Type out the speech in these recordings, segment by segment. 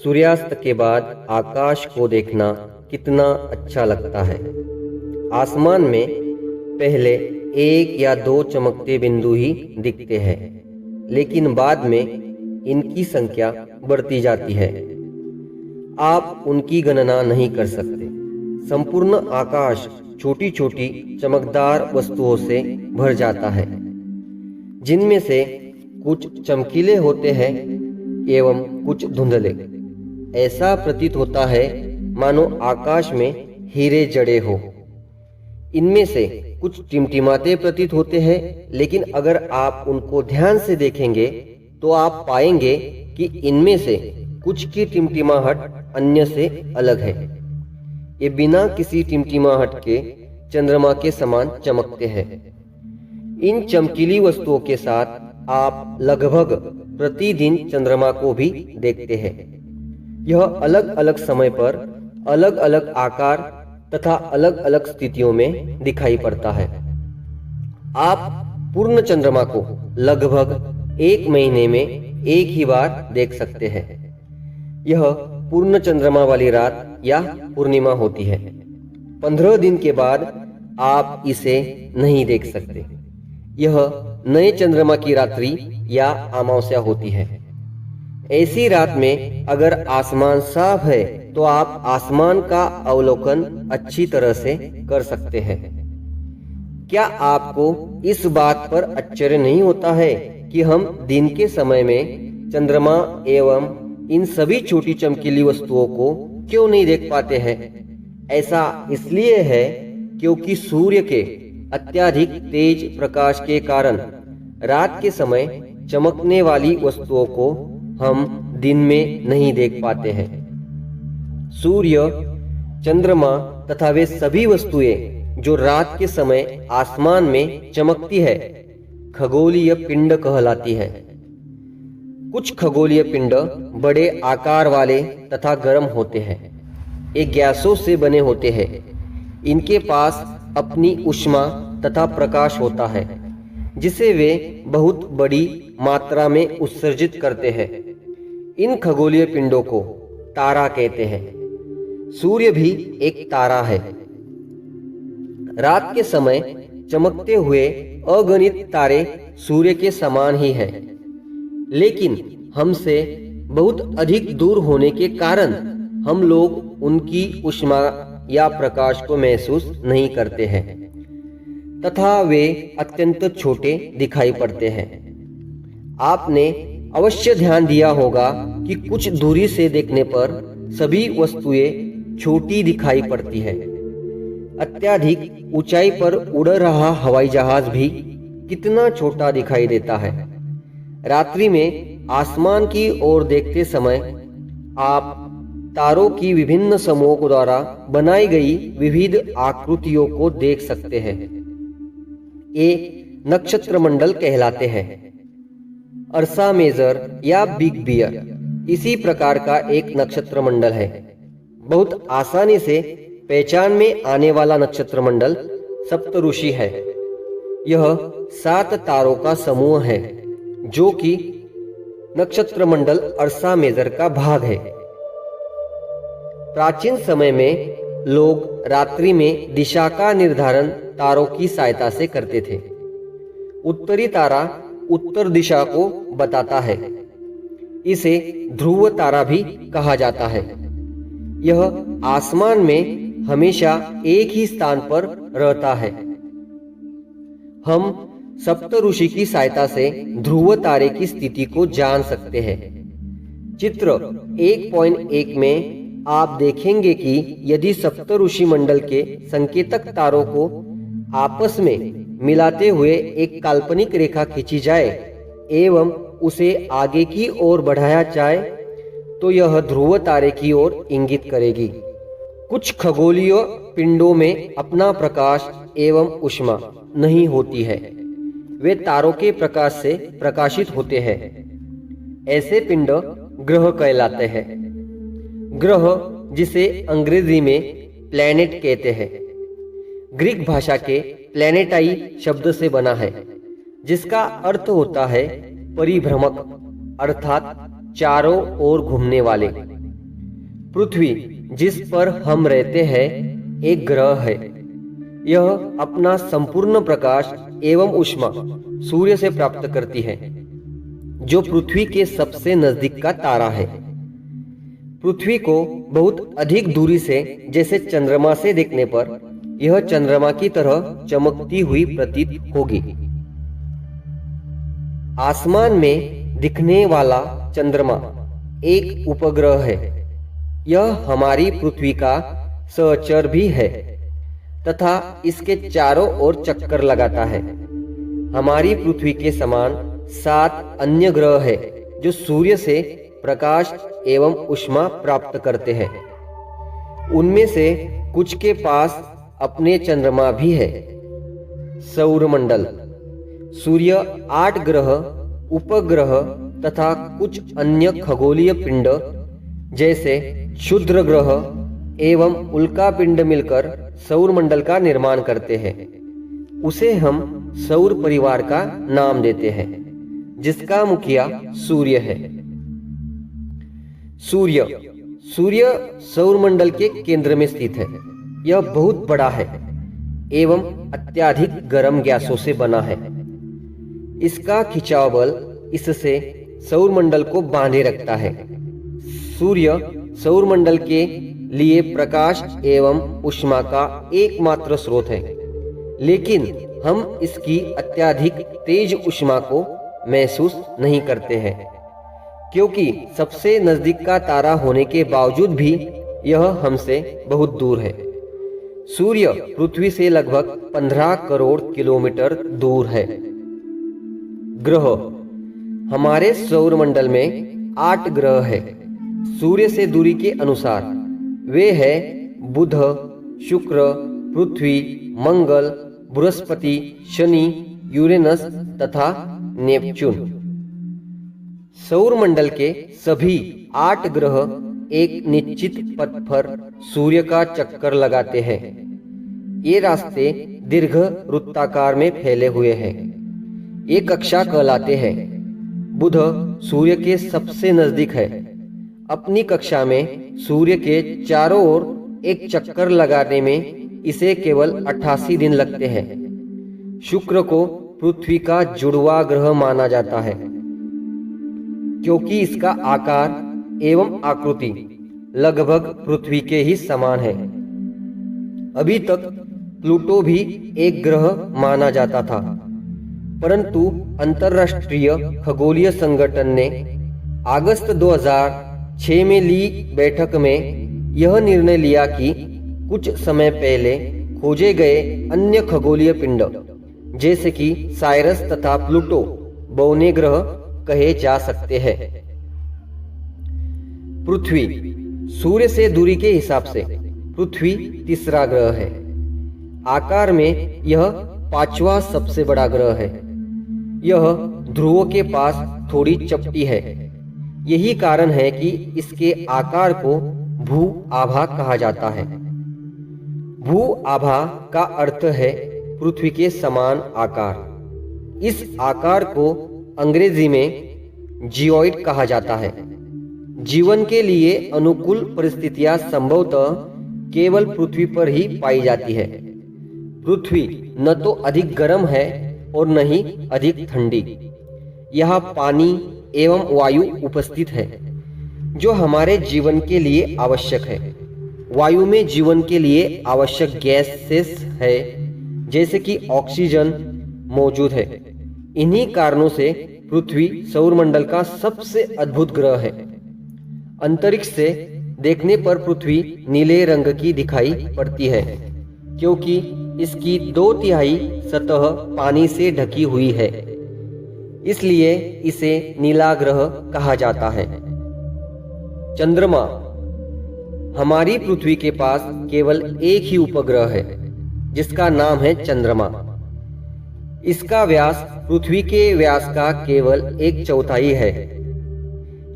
सूर्यास्त के बाद आकाश को देखना कितना अच्छा लगता है। आसमान में पहले एक या दो चमकते बिंदु ही दिखते हैं, लेकिन बाद में इनकी संख्या बढ़ती जाती है। आप उनकी गणना नहीं कर सकते। संपूर्ण आकाश छोटी छोटी चमकदार वस्तुओं से भर जाता है, जिनमें से कुछ चमकीले होते हैं एवं कुछ धुंधले। ऐसा प्रतीत होता है मानो आकाश में हीरे जड़े हो। इनमें से कुछ टिमटिमाते प्रतीत होते हैं, लेकिन अगर आप उनको ध्यान से देखेंगे तो आप पाएंगे कि इनमें से कुछ की टिमटिमाहट अन्य से अलग है। ये बिना किसी टिमटिमाहट के चंद्रमा के समान चमकते हैं। इन चमकीली वस्तुओं के साथ आप लगभग प्रतिदिन चंद्रमा को भी देखते हैं। यह अलग अलग समय पर अलग अलग आकार तथा अलग अलग स्थितियों में दिखाई पड़ता है। आप पूर्ण चंद्रमा को लगभग एक महीने में एक ही बार देख सकते हैं। यह पूर्ण चंद्रमा वाली रात या पूर्णिमा होती है। 15 दिन के बाद आप इसे नहीं देख सकते। यह नए चंद्रमा की रात्रि या अमावस्या होती है। ऐसी रात में अगर आसमान साफ है तो आप आसमान का अवलोकन अच्छी तरह से कर सकते हैं। क्या आपको इस बात पर आश्चर्य नहीं होता है कि हम दिन के समय में चंद्रमा एवं इन सभी छोटी चमकीली वस्तुओं को क्यों नहीं देख पाते हैं? ऐसा इसलिए है क्योंकि सूर्य के अत्यधिक तेज प्रकाश के कारण रात के समय चमकने वाली वस्तुओं को हम दिन में नहीं देख पाते हैं। सूर्य, चंद्रमा तथा वे सभी वस्तुएं जो रात के समय आसमान में चमकती है, खगोलीय पिंड कहलाती है। कुछ खगोलीय पिंड बड़े आकार वाले तथा गर्म होते हैं। ये गैसों से बने होते हैं। इनके पास अपनी ऊष्मा तथा प्रकाश होता है, जिसे वे बहुत बड़ी मात्रा में उत्सर्जित करते हैं। इन खगोलीय पिंडों को तारा कहते हैं। सूर्य भी एक तारा है। रात के समय चमकते हुए अगणित तारे सूर्य के समान ही हैं, लेकिन हमसे बहुत अधिक दूर होने के कारण हम लोग उनकी ऊष्मा या प्रकाश को महसूस नहीं करते हैं तथा वे अत्यंत छोटे दिखाई पड़ते हैं। आपने अवश्य ध्यान दिया होगा कि कुछ दूरी से देखने पर सभी वस्तुएं छोटी दिखाई पड़ती है। अत्यधिक ऊंचाई पर उड़ रहा हवाई जहाज भी कितना छोटा दिखाई देता है। रात्रि में आसमान की ओर देखते समय आप तारों की विभिन्न समूहों द्वारा बनाई गई विविध आकृतियों को देख सकते हैं। ये नक्षत्र मंडल कहलाते हैं। अर्सा मेजर या बिग बियर इसी प्रकार का एक नक्षत्र मंडल है। बहुत आसानी से पहचान में आने वाला नक्षत्र मंडल सप्तऋषि है। यह 7 तारों का समूह है, जो कि नक्षत्र मंडल अर्सा मेजर का भाग है। प्राचीन समय में लोग रात्रि में दिशा का निर्धारण तारों की सहायता से करते थे। उत्तरी तारा उत्तर दिशा को बताता है। इसे ध्रुव तारा भी कहा जाता है। यह आसमान में हमेशा एक ही स्थान पर रहता है। हम सप्तऋषि की सहायता से ध्रुव तारे की स्थिति को जान सकते हैं। चित्र 1.1 में आप देखेंगे कि यदि सप्तऋषि मंडल के संकेतक तारों को आपस में मिलाते हुए एक काल्पनिक रेखा खींची जाए एवं उसे आगे की ओर बढ़ाया जाए तो यह ध्रुव तारे की ओर इंगित करेगी। कुछ खगोलीय पिंडों में अपना प्रकाश एवं ऊष्मा नहीं होती है। वे तारों के प्रकाश से प्रकाशित होते हैं। ऐसे पिंड ग्रह कहलाते हैं। ग्रह, जिसे अंग्रेजी में प्लैनेट कहते हैं, ग्रीक भाषा के प्लैनेटाई शब्द से बना है, जिसका अर्थ होता है परिभ्रमक, अर्थात चारों ओर घूमने वाले। पृथ्वी जिस पर हम रहते हैं एक ग्रह है। यह अपना संपूर्ण प्रकाश एवं ऊष्मा सूर्य से प्राप्त करती है, जो पृथ्वी के सबसे नजदीक का तारा है। पृथ्वी को बहुत अधिक दूरी से जैसे चंद्रमा से देखने पर यह चंद्रमा की तरह चमकती हुई प्रतीत होगी। आसमान में दिखने वाला चंद्रमा एक उपग्रह है। यह हमारी पृथ्वी का सहचर भी है तथा इसके चारों ओर चक्कर लगाता है। हमारी पृथ्वी के समान 7 अन्य ग्रह है जो सूर्य से प्रकाश एवं ऊष्मा प्राप्त करते हैं। उनमें से कुछ के पास अपने चंद्रमा भी है। सौरमंडल सूर्य 8 ग्रह, उपग्रह तथा कुछ अन्य खगोलीय पिंड जैसे क्षुद्र ग्रह एवं उल्का पिंड मिलकर सौरमंडल का निर्माण करते हैं। उसे हम सौर परिवार का नाम देते हैं, जिसका मुखिया सूर्य है। सूर्य सौरमंडल के केंद्र में स्थित है। यह बहुत बड़ा है एवं अत्यधिक गर्म गैसों से बना है। इसका खिंचाव बल इससे सौरमंडल को बांधे रखता है। सूर्य सौरमंडल के लिए प्रकाश एवं ऊष्मा का एकमात्र स्रोत है, लेकिन हम इसकी अत्यधिक तेज ऊष्मा को महसूस नहीं करते हैं, क्योंकि सबसे नजदीक का तारा होने के बावजूद भी यह हमसे बहुत दूर है। सूर्य पृथ्वी से लगभग 15 करोड़ किलोमीटर दूर है। ग्रह हमारे सौरमंडल में 8 ग्रह है। सूर्य से दूरी के अनुसार वे हैं बुध, शुक्र, पृथ्वी, मंगल, बृहस्पति, शनि, यूरेनस तथा नेपच्यून। सौरमंडल के सभी 8 ग्रह एक निश्चित पथ पर सूर्य का चक्कर लगाते हैं। ये रास्ते दीर्घ वृत्ताकार में फैले हुए हैं। ये कक्षा कहलाते हैं। बुध सूर्य के सबसे नजदीक है। अपनी कक्षा में सूर्य के चारों ओर एक चक्कर लगाने में इसे केवल 88 दिन लगते हैं। शुक्र को पृथ्वी का जुड़वा ग्रह माना जाता है, क्योंकि इसका आकार एवं आकृति लगभग पृथ्वी के ही समान है। अभी तक प्लूटो भी एक ग्रह माना जाता था, परंतु अंतर्राष्ट्रीय खगोलीय संगठन ने अगस्त 2006 में ली बैठक में यह निर्णय लिया कि कुछ समय पहले खोजे गए अन्य खगोलीय पिंड जैसे कि साइरस तथा प्लूटो बौने ग्रह कहे जा सकते हैं। पृथ्वी सूर्य से दूरी के हिसाब से पृथ्वी तीसरा ग्रह है। आकार में यह 5वां सबसे बड़ा ग्रह है। यह ध्रुवों के पास थोड़ी चपटी है। यही कारण है कि इसके आकार को भू आभा कहा जाता है। भू आभा का अर्थ है पृथ्वी के समान आकार। इस आकार को अंग्रेजी में जियोइड कहा जाता है। जीवन के लिए अनुकूल परिस्थितियां संभवतः केवल पृथ्वी पर ही पाई जाती है। पृथ्वी न तो अधिक गर्म है और न ही अधिक ठंडी। यहाँ पानी एवं वायु उपस्थित है, जो हमारे जीवन के लिए आवश्यक है। वायु में जीवन के लिए आवश्यक गैसेस है, जैसे कि ऑक्सीजन मौजूद है। इन्हीं कारणों से पृथ्वी सौरमंडल का सबसे अद्भुत ग्रह है। अंतरिक्ष से देखने पर पृथ्वी नीले रंग की दिखाई पड़ती है, क्योंकि इसकी 2/3 सतह पानी से ढकी हुई है। इसलिए इसे नीला ग्रह कहा जाता है। चंद्रमा हमारी पृथ्वी के पास केवल एक ही उपग्रह है, जिसका नाम है चंद्रमा। इसका व्यास पृथ्वी के व्यास का केवल 1/4 है।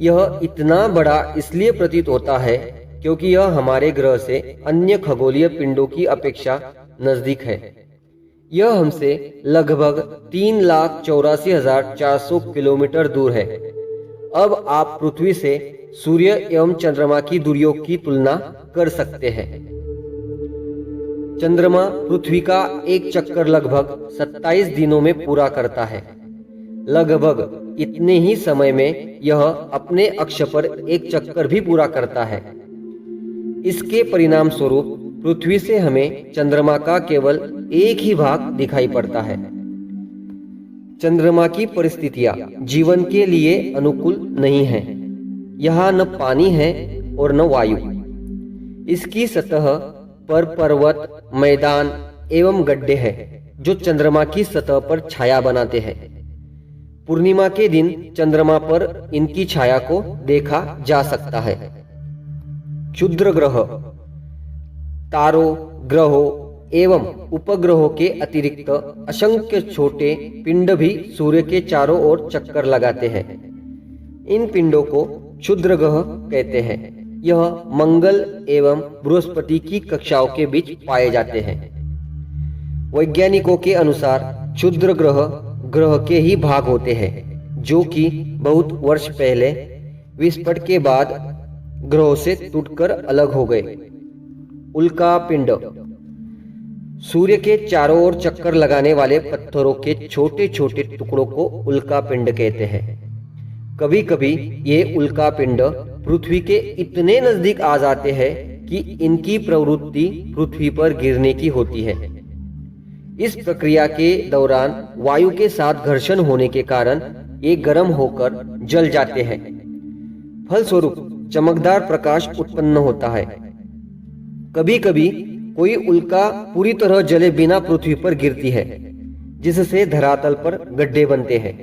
यह इतना बड़ा इसलिए प्रतीत होता है क्योंकि यह हमारे ग्रह से अन्य खगोलीय पिंडों की अपेक्षा नजदीक है। यह हमसे लगभग 3,84,400 किलोमीटर दूर है। अब आप पृथ्वी से सूर्य एवं चंद्रमा की दूरियों की तुलना कर सकते हैं। चंद्रमा पृथ्वी का एक चक्कर लगभग 27 दिनों में पूरा करता है। लगभग इतने ही समय में यह अपने अक्ष पर एक चक्कर भी पूरा करता है। इसके परिणाम स्वरूप पृथ्वी से हमें चंद्रमा का केवल एक ही भाग दिखाई पड़ता है। चंद्रमा की परिस्थितियां जीवन के लिए अनुकूल नहीं है। यहाँ न पानी है और न वायु। इसकी सतह पर पर्वत, मैदान एवं गड्ढे हैं जो चंद्रमा की सतह पर छाया बनाते हैं। पूर्णिमा के दिन चंद्रमा पर इनकी छाया को देखा जा सकता है। क्षुद्र ग्रह, तारों, ग्रहों एवं उपग्रहों के अतिरिक्त असंख्य छोटे पिंड भी सूर्य के चारों ओर चक्कर लगाते हैं। इन पिंडों को क्षुद्र ग्रह कहते हैं। यह मंगल एवं बृहस्पति की कक्षाओं के बीच पाए जाते हैं। वैज्ञानिकों के अनुसार क्षुद्र ग्रह ग्रह के ही भाग होते हैं जो कि बहुत वर्ष पहले विस्फोट के बाद ग्रहों से टूटकर अलग हो गए। उल्का पिंड, सूर्य के चारों ओर चक्कर लगाने वाले पत्थरों के छोटे छोटे टुकड़ों को उल्का पिंड कहते हैं। कभी कभी ये उल्का पिंड पृथ्वी के इतने नजदीक आ जाते हैं कि इनकी प्रवृत्ति पृथ्वी पर गिरने की होती है। इस प्रक्रिया के दौरान वायु के साथ घर्षण होने के कारण ये गर्म होकर जल जाते हैं। फलस्वरूप चमकदार प्रकाश उत्पन्न होता है। कभी कभी कोई उल्का पूरी तरह जले बिना पृथ्वी पर गिरती है, जिससे धरातल पर गड्ढे बनते हैं।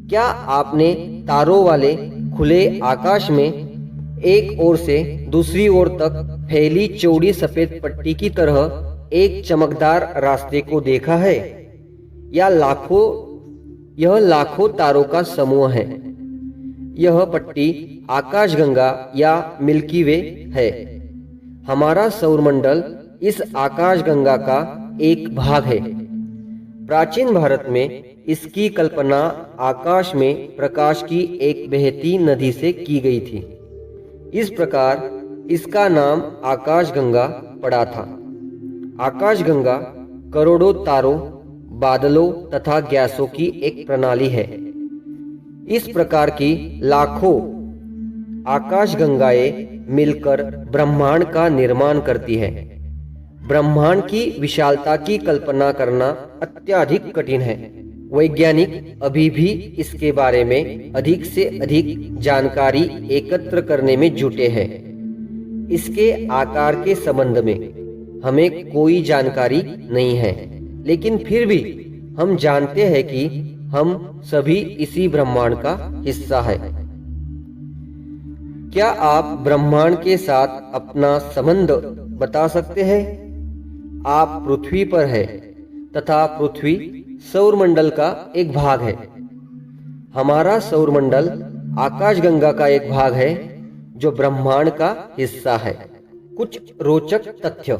क्या आपने तारों वाले खुले आकाश में एक ओर से दूसरी ओर तक फैली चौड़ी सफेद पट्टी की तरह एक चमकदार रास्ते को देखा है? यह लाखों तारों का समूह है। यह पट्टी आकाशगंगा या मिल्की वे है। हमारा सौरमंडल इस आकाशगंगा का एक भाग है। प्राचीन भारत में इसकी कल्पना आकाश में प्रकाश की एक बहती नदी से की गई थी। इस प्रकार इसका नाम आकाशगंगा पड़ा था। आकाशगंगा करोड़ों तारों, बादलों तथा गैसों की एक प्रणाली है। इस प्रकार की लाखों आकाशगंगाएं मिलकर ब्रह्मांड का निर्माण करती है। ब्रह्मांड की विशालता की कल्पना करना अत्यधिक कठिन है। वैज्ञानिक अभी भी इसके बारे में अधिक से अधिक जानकारी एकत्र करने में जुटे हैं। इसके आकार के संबंध में हमें कोई जानकारी नहीं है, लेकिन फिर भी हम जानते हैं कि हम सभी इसी ब्रह्मांड का हिस्सा है। क्या आप ब्रह्मांड के साथ अपना संबंध बता सकते हैं? आप पृथ्वी पर हैं तथा पृथ्वी सौरमंडल का एक भाग है। हमारा सौरमंडल आकाशगंगा का एक भाग है जो ब्रह्मांड का हिस्सा है। कुछ रोचक तथ्य।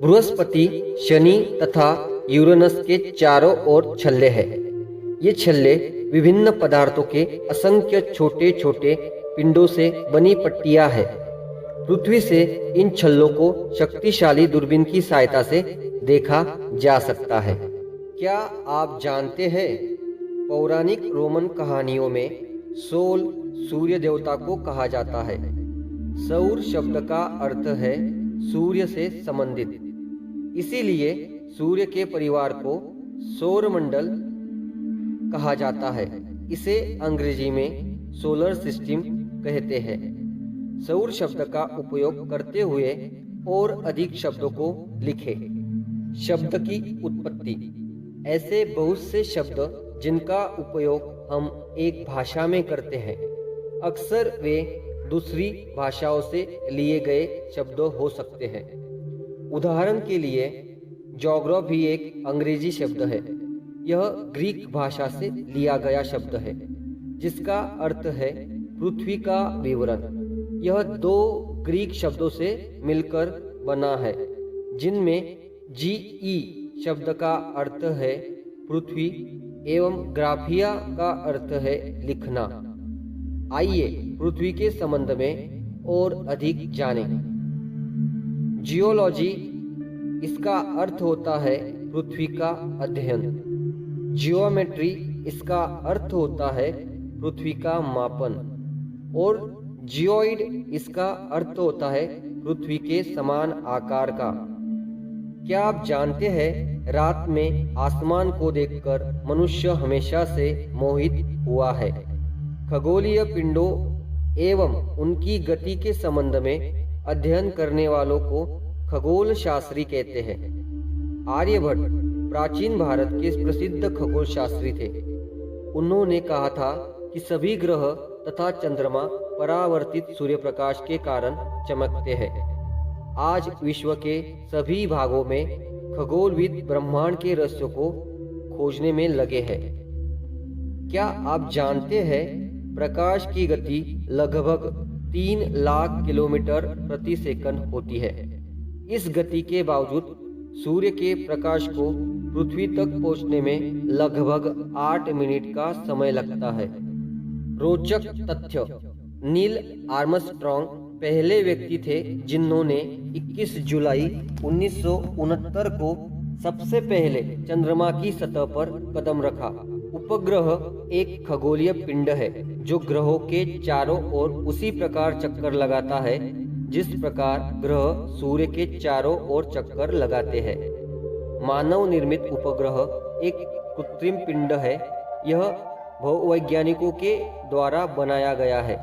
बृहस्पति, शनि तथा यूरेनस के चारों ओर छल्ले हैं। ये छल्ले विभिन्न पदार्थों के असंख्य छोटे छोटे पिंडों से बनी पट्टियां हैं। पृथ्वी से इन छल्लों को शक्तिशाली दूरबीन की सहायता से देखा जा सकता है। क्या आप जानते हैं, पौराणिक रोमन कहानियों में सोल सूर्य देवता को कहा जाता है। सौर शब्द का अर्थ है सूर्य से संबंधित। इसीलिए सूर्य के परिवार को सौरमंडल कहा जाता है। इसे अंग्रेजी में सोलर सिस्टम कहते हैं। सौर शब्द का उपयोग करते हुए और अधिक शब्दों को लिखें। शब्द की उत्पत्ति। ऐसे बहुत से शब्द जिनका उपयोग हम एक भाषा में करते हैं, अक्सर वे दूसरी भाषाओं से लिए गए शब्द हो सकते हैं। उदाहरण के लिए ज्योग्राफी एक अंग्रेजी शब्द है। यह ग्रीक भाषा से लिया गया शब्द है जिसका अर्थ है पृथ्वी का विवरण। यह दो ग्रीक शब्दों से मिलकर बना है जिनमें जीई शब्द का अर्थ है पृथ्वी एवं ग्राफिया का अर्थ है लिखना। आइए पृथ्वी के संबंध में और अधिक जानें। जियोलॉजी, इसका अर्थ होता है पृथ्वी का अध्ययन। जियोमेट्री, इसका अर्थ होता है पृथ्वी का मापन। और जियोइड, इसका अर्थ होता है पृथ्वी के समान आकार का। क्या आप जानते हैं, रात में आसमान को देखकर मनुष्य हमेशा से मोहित हुआ है। खगोलीय पिंडों एवं उनकी गति के संबंध में अध्ययन करने वालों को खगोल शास्त्री कहते हैं। आर्यभट्ट प्राचीन भारत के प्रसिद्ध खगोल शास्त्री थे। उन्होंने कहा था कि सभी ग्रह तथा चंद्रमा परावर्तित सूर्य प्रकाश के कारण चमकते हैं। आज विश्व के सभी भागों में खगोलविद ब्रह्मांड के रहस्यों को खोजने में लगे हैं। क्या आप जानते हैं, प्रकाश की गति लगभग 3 लाख किलोमीटर प्रति सेकंड होती है। इस गति के बावजूद सूर्य के प्रकाश को पृथ्वी तक पहुंचने में लगभग 8 मिनट का समय लगता है। रोचक तथ्य, नील आर्मस्ट्रॉन्ग पहले व्यक्ति थे जिन्होंने 21 जुलाई 1969 को सबसे पहले चंद्रमा की सतह पर कदम रखा। उपग्रह एक खगोलीय पिंड है जो ग्रहों के चारों ओर उसी प्रकार चक्कर लगाता है जिस प्रकार ग्रह सूर्य के चारों ओर चक्कर लगाते हैं। मानव निर्मित उपग्रह एक कृत्रिम पिंड है। यह भूवैज्ञानिकों के द्वारा बनाया गया है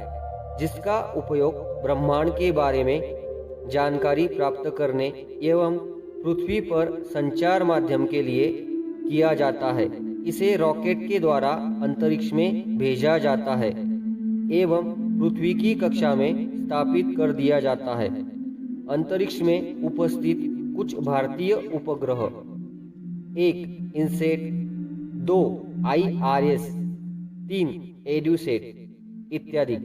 जिसका उपयोग ब्रह्मांड के बारे में जानकारी प्राप्त करने एवं पृथ्वी पर संचार माध्यम के लिए किया जाता है। इसे रॉकेट के द्वारा अंतरिक्ष में भेजा जाता है एवं पृथ्वी की कक्षा में स्थापित कर दिया जाता है। अंतरिक्ष में उपस्थित कुछ भारतीय उपग्रह: 1 इनसेट, 2 IRS, 3 एड्यूसेट इत्यादि।